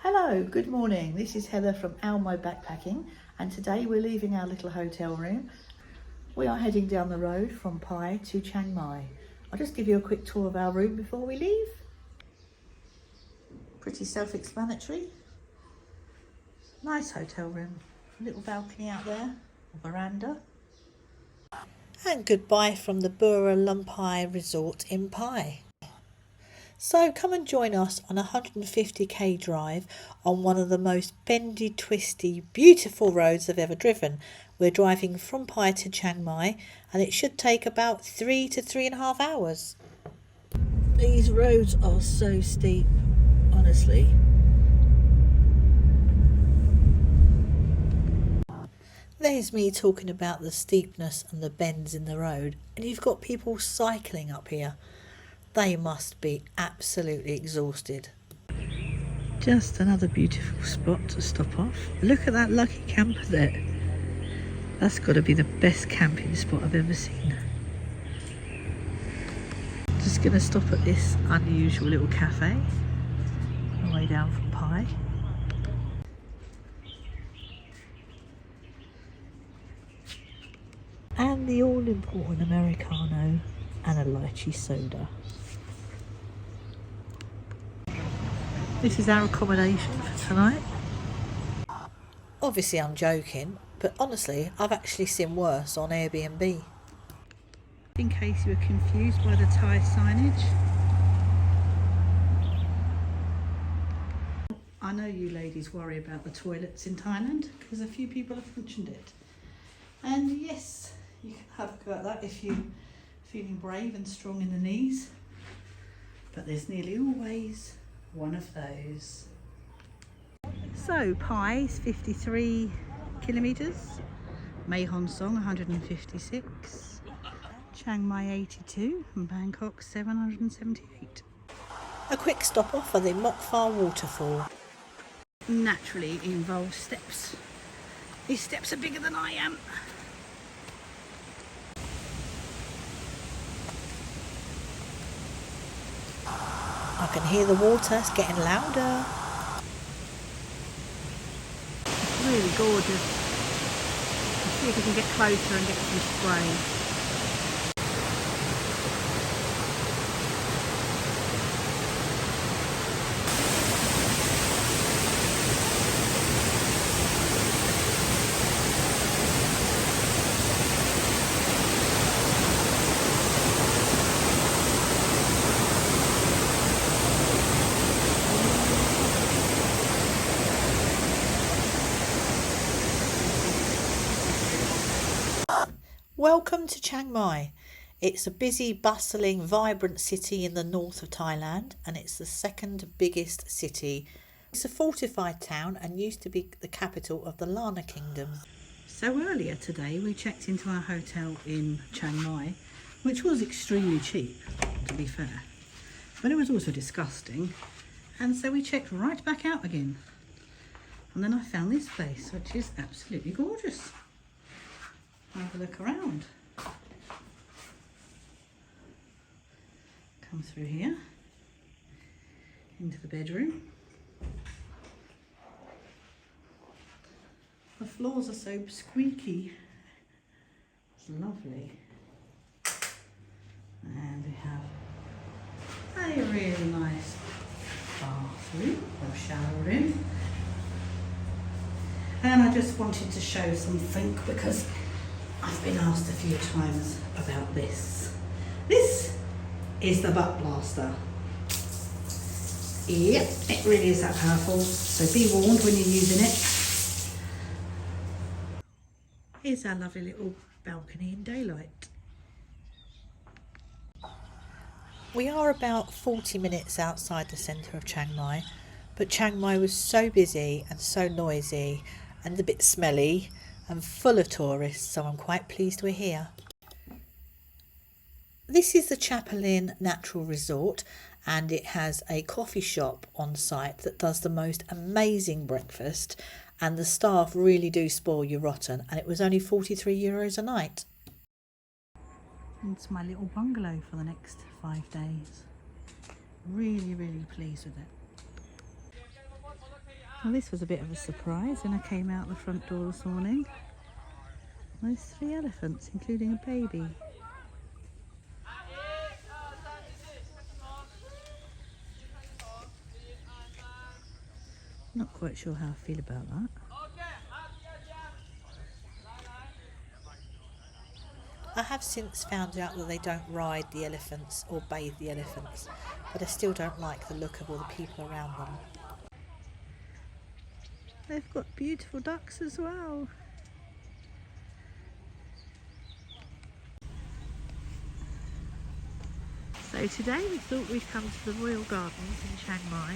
Hello, good morning. This is Heather from owmyback-packing, and today we're leaving our little hotel room. We are heading down the road from Pai to Chiang Mai. I'll just give you a quick tour of our room before we leave. Pretty self-explanatory. Nice hotel room. A little balcony out there, a veranda. And goodbye from the Bura Lumpai Resort in Pai. So come and join us on a 150k drive on one of the most bendy, twisty, beautiful roads I've ever driven. We're driving from Pai to Chiang Mai and it should take about 3 to 3.5 hours. These roads are so steep, honestly. There's me talking about the steepness and the bends in the road, and you've got people cycling up here. They must be absolutely exhausted. Just another beautiful spot to stop off. Look at that lucky camper there. That's got to be the best camping spot I've ever seen. Just going to stop at this unusual little cafe on the way down from Pai. And the all-important Americano and a lychee soda. This is our accommodation for tonight. Obviously I'm joking, but honestly I've actually seen worse on Airbnb. In case you were confused by the Thai signage. I know you ladies worry about the toilets in Thailand because a few people have mentioned it. And yes, you can have a go at that if you're feeling brave and strong in the knees. But there's nearly always one of those. So Pai is 53 kilometres, Mae Hong Son 156, Chiang Mai 82 and Bangkok 778. A quick stop off for the Mok Fa waterfall. Naturally involves steps. These steps are bigger than I am. I can hear the water, it's getting louder. It's really gorgeous. Let's see if we can get closer and get some spray. Welcome to Chiang Mai. It's a busy, bustling, vibrant city in the north of Thailand, and it's the second biggest city. It's a fortified town and used to be the capital of the Lana Kingdom. So earlier today we checked into our hotel in Chiang Mai, which was extremely cheap, to be fair, but it was also disgusting, and so we checked right back out again. And then I found this place, which is absolutely gorgeous. Have a look around. Come through here into the bedroom. The floors are so squeaky. It's lovely. And we have a really nice bathroom or shower room. And I just wanted to show something because I've been asked a few times about this. This is the butt blaster. Yep, it really is that powerful, so be warned when you're using it. Here's our lovely little balcony in daylight. We are about 40 minutes outside the centre of Chiang Mai, but Chiang Mai was so busy and so noisy and a bit smelly and full of tourists, so I'm quite pleased we're here. This is the Chapel Inn Natural Resort, and it has a coffee shop on site that does the most amazing breakfast, and the staff really do spoil you rotten, and it was only €43 a night. It's my little bungalow for the next 5 days. Really, really pleased with it. Well, this was a bit of a surprise when I came out the front door this morning. There's 3 elephants, including a baby. Not quite sure how I feel about that. I have since found out that they don't ride the elephants or bathe the elephants, but I still don't like the look of all the people around them. They've got beautiful ducks as well. So today we thought we'd come to the Royal Gardens in Chiang Mai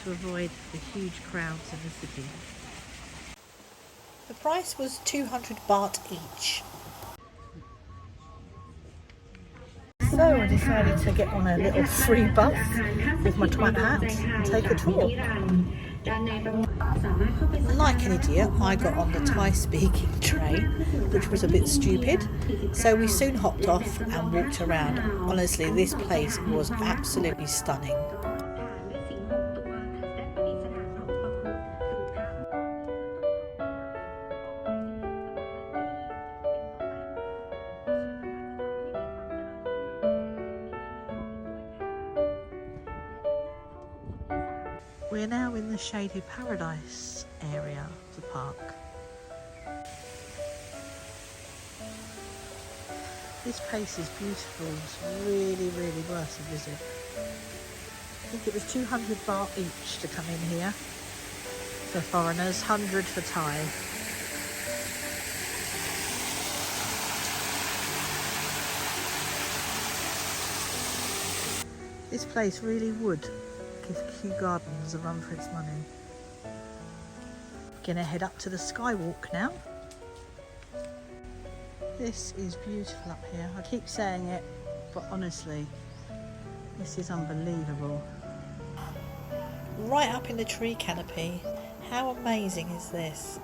to avoid the huge crowds in the city. The price was 200 baht each. So I decided to get on a little free bus with my twat hat and take a tour. Like an idiot, I got on the Thai-speaking train, which was a bit stupid, so we soon hopped off and walked around. Honestly, this place was absolutely stunning. We're now in the Shaded Paradise area of the park. This place is beautiful, it's really, really worth a visit. I think it was 200 baht each to come in here for foreigners, 100 for Thai. This place really would give Kew Gardens a run for its money. Gonna head up to the Skywalk now. This is beautiful up here. I keep saying it, but honestly, this is unbelievable. Right up in the tree canopy. How amazing is this?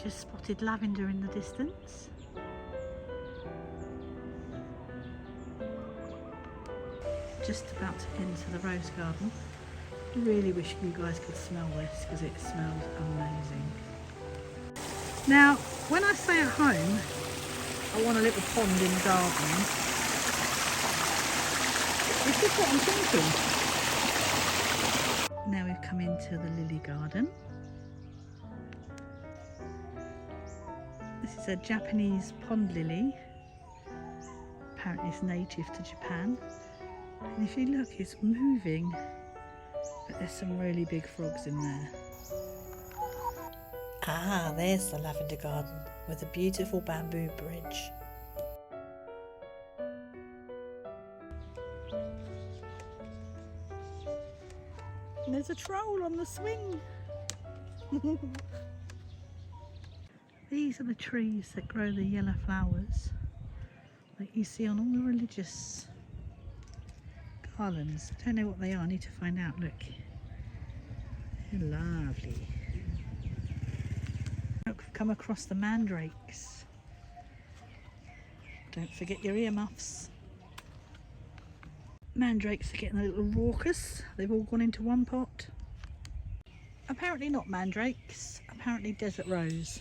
Just spotted lavender in the distance. Just about to enter the rose garden. I really wish you guys could smell this because it smells amazing. Now, when I stay at home, I want a little pond in the garden. This is what I'm thinking. Now we've come into the lily garden. This is a Japanese pond lily. Apparently it's native to Japan. And if you look, it's moving, but there's some really big frogs in there. Ah, there's the lavender garden with a beautiful bamboo bridge. And there's a troll on the swing. These are the trees that grow the yellow flowers that you see on all the religious garlands. I don't know what they are, I need to find out. Look, they're lovely. Look, we've come across the mandrakes. Don't forget your earmuffs. Mandrakes are getting a little raucous. They've all gone into one pot. Apparently not mandrakes, apparently desert rose.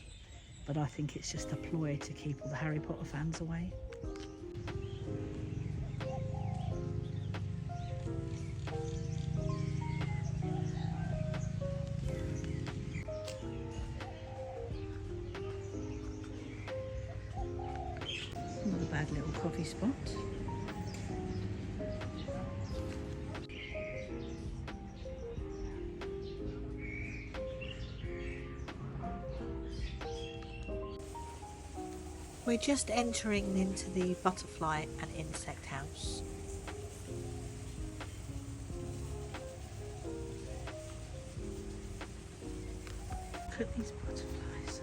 But I think it's just a ploy to keep all the Harry Potter fans away. Not a bad little coffee spot. We're just entering into the butterfly and insect house. Look at these butterflies.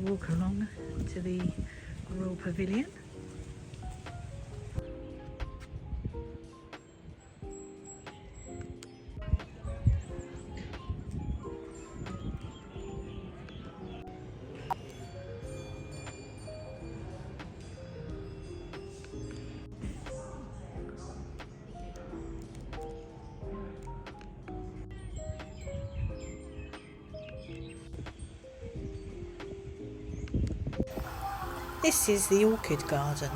walk along to the Royal Pavilion. This is the orchid garden.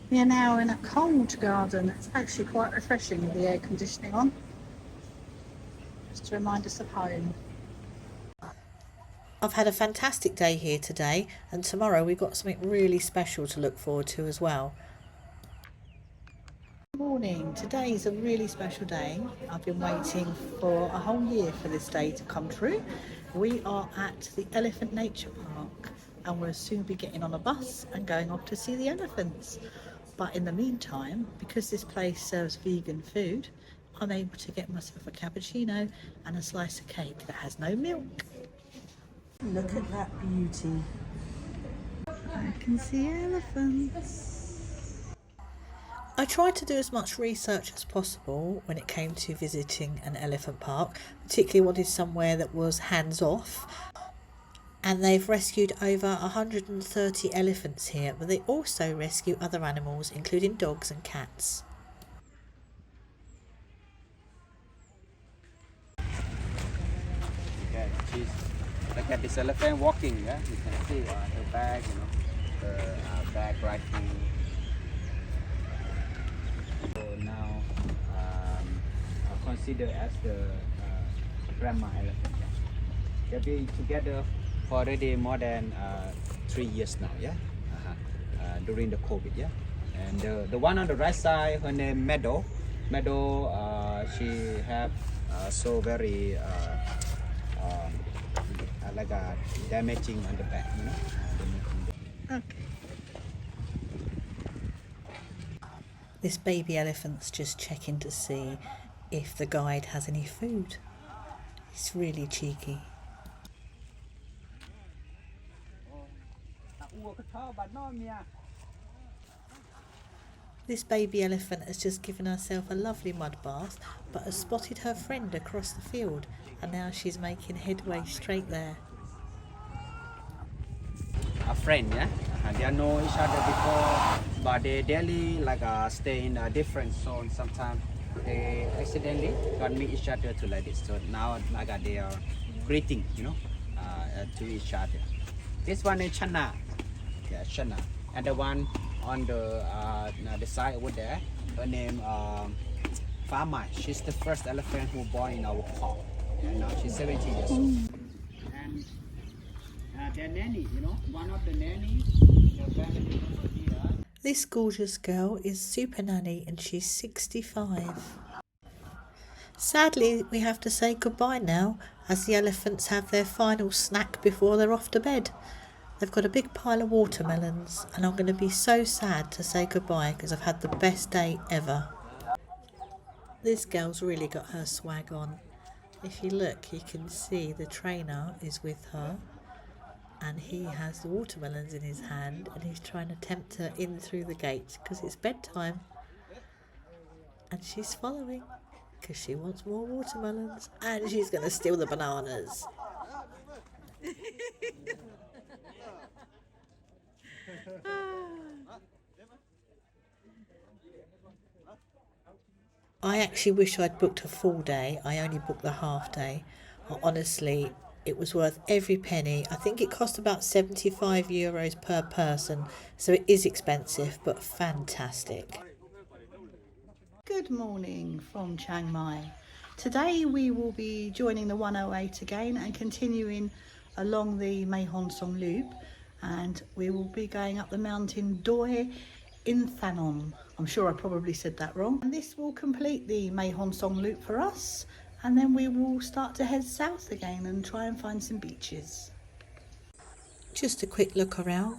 We are now in a cold garden. It's actually quite refreshing with the air conditioning on. Just to remind us of home. I've had a fantastic day here today, and tomorrow we've got something really special to look forward to as well. Good morning. Today is a really special day. I've been waiting for a whole year for this day to come true. We are at the Elephant Nature Park and we'll soon be getting on a bus and going off to see the elephants. But in the meantime, because this place serves vegan food, I'm able to get myself a cappuccino and a slice of cake that has no milk. Look at that beauty. I can see elephants. I tried to do as much research as possible when it came to visiting an elephant park, particularly wanted somewhere that was hands-off. And they've rescued over 130 elephants here, but they also rescue other animals, including dogs and cats. Okay, she's look at this elephant walking. Yeah, you can see her bag, her bag right here. So now considered as the grandma elephant. They've been together for already more than 3 years now. Yeah, during the COVID. Yeah, and the one on the right side, her name Meadow. Meadow, she have so very like a damaging on the back, Okay. This baby elephant's just checking to see if the guide has any food. It's really cheeky. This baby elephant has just given herself a lovely mud bath, but has spotted her friend across the field, and now she's making headway straight there. A friend, yeah. They know each other before, but they daily stay in a different zone. Sometimes they accidentally got meet each other to like this. So now they are greeting, to each other. This one is Chana, yeah, Chana, and the one on the side over there, her name Mai. She's the first elephant who born in our park. And now she's 17 years old. And their nanny, one of the nannies, their family over here. This gorgeous girl is Super Nanny and she's 65. Sadly, we have to say goodbye now as the elephants have their final snack before they're off to bed. They've got a big pile of watermelons and I'm going to be so sad to say goodbye because I've had the best day ever. This girl's really got her swag on. If you look, you can see the trainer is with her and he has the watermelons in his hand and he's trying to tempt her in through the gate because it's bedtime. And she's following because she wants more watermelons and she's going to steal the bananas. I actually wish I'd booked a full day. I only booked the half day. Honestly, it was worth every penny. I think it cost about €75 per person, so it is expensive but fantastic. Good morning from Chiang Mai. Today we will be joining the 108 again and continuing along the Mae Hong Son loop, and we will be going up the mountain Doi in Thanon. I'm sure I probably said that wrong. And this will complete the Mae Hong Son loop for us, and then we will start to head south again and try and find some beaches. Just a quick look around.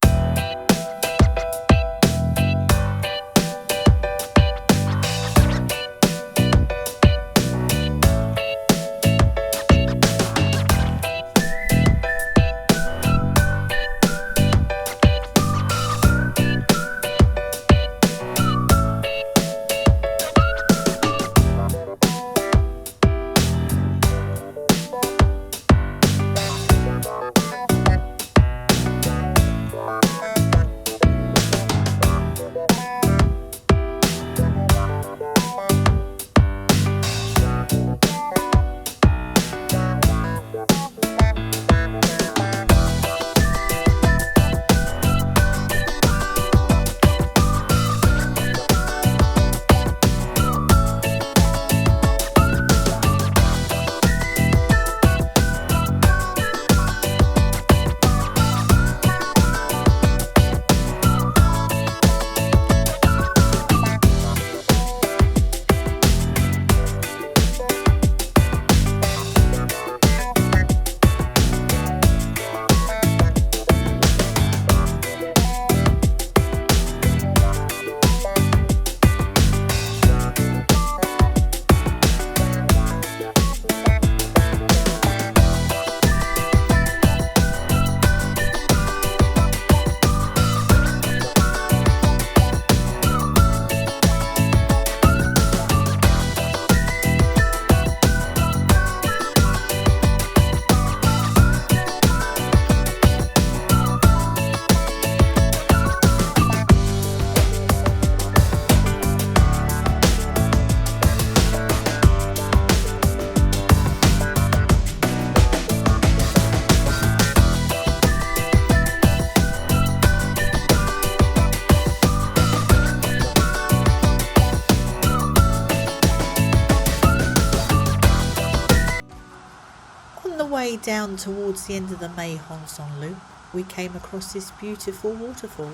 Way down towards the end of the Mae Hong Son loop, we came across this beautiful waterfall.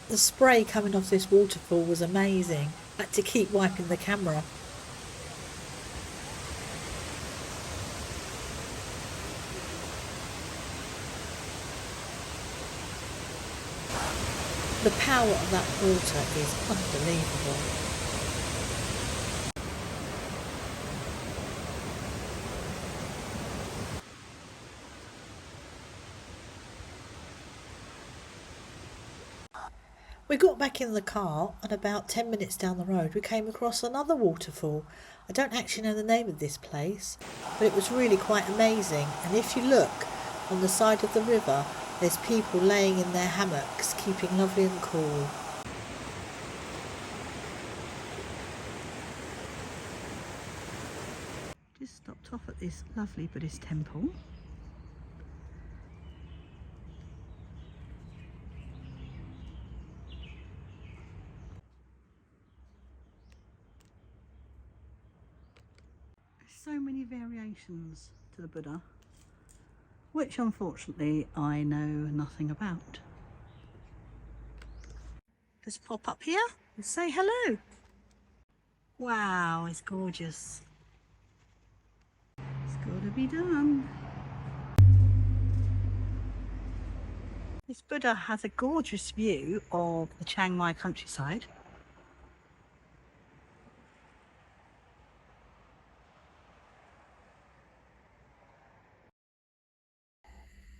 The spray coming off this waterfall was amazing. I had to keep wiping the camera. The power of that water is unbelievable. We got back in the car and about 10 minutes down the road we came across another waterfall. I don't actually know the name of this place, but it was really quite amazing, and if you look on the side of the river, there's people laying in their hammocks, keeping lovely and cool. Just stopped off at this lovely Buddhist temple. So many variations to the Buddha, which unfortunately I know nothing about. Let's pop up here and say hello. Wow, it's gorgeous. It's got to be done. This Buddha has a gorgeous view of the Chiang Mai countryside.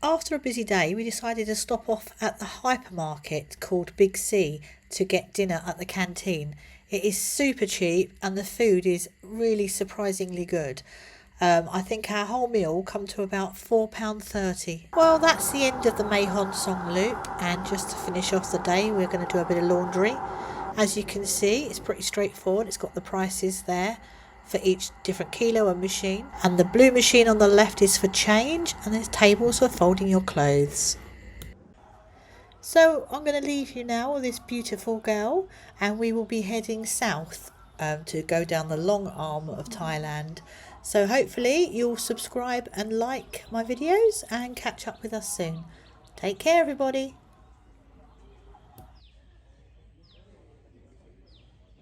After a busy day, we decided to stop off at the hypermarket called Big C to get dinner at the canteen. It is super cheap and the food is really surprisingly good. I think our whole meal come to about £4.30. Well, that's the end of the Mae Hong Son loop, and just to finish off the day, we're going to do a bit of laundry. As you can see, it's pretty straightforward. It's got the prices there for each different kilo and machine, and the blue machine on the left is for change, and there's tables for folding your clothes. So I'm going to leave you now with this beautiful girl, and we will be heading south to go down the long arm of Thailand. So hopefully you'll subscribe and like my videos and catch up with us soon. Take care, everybody.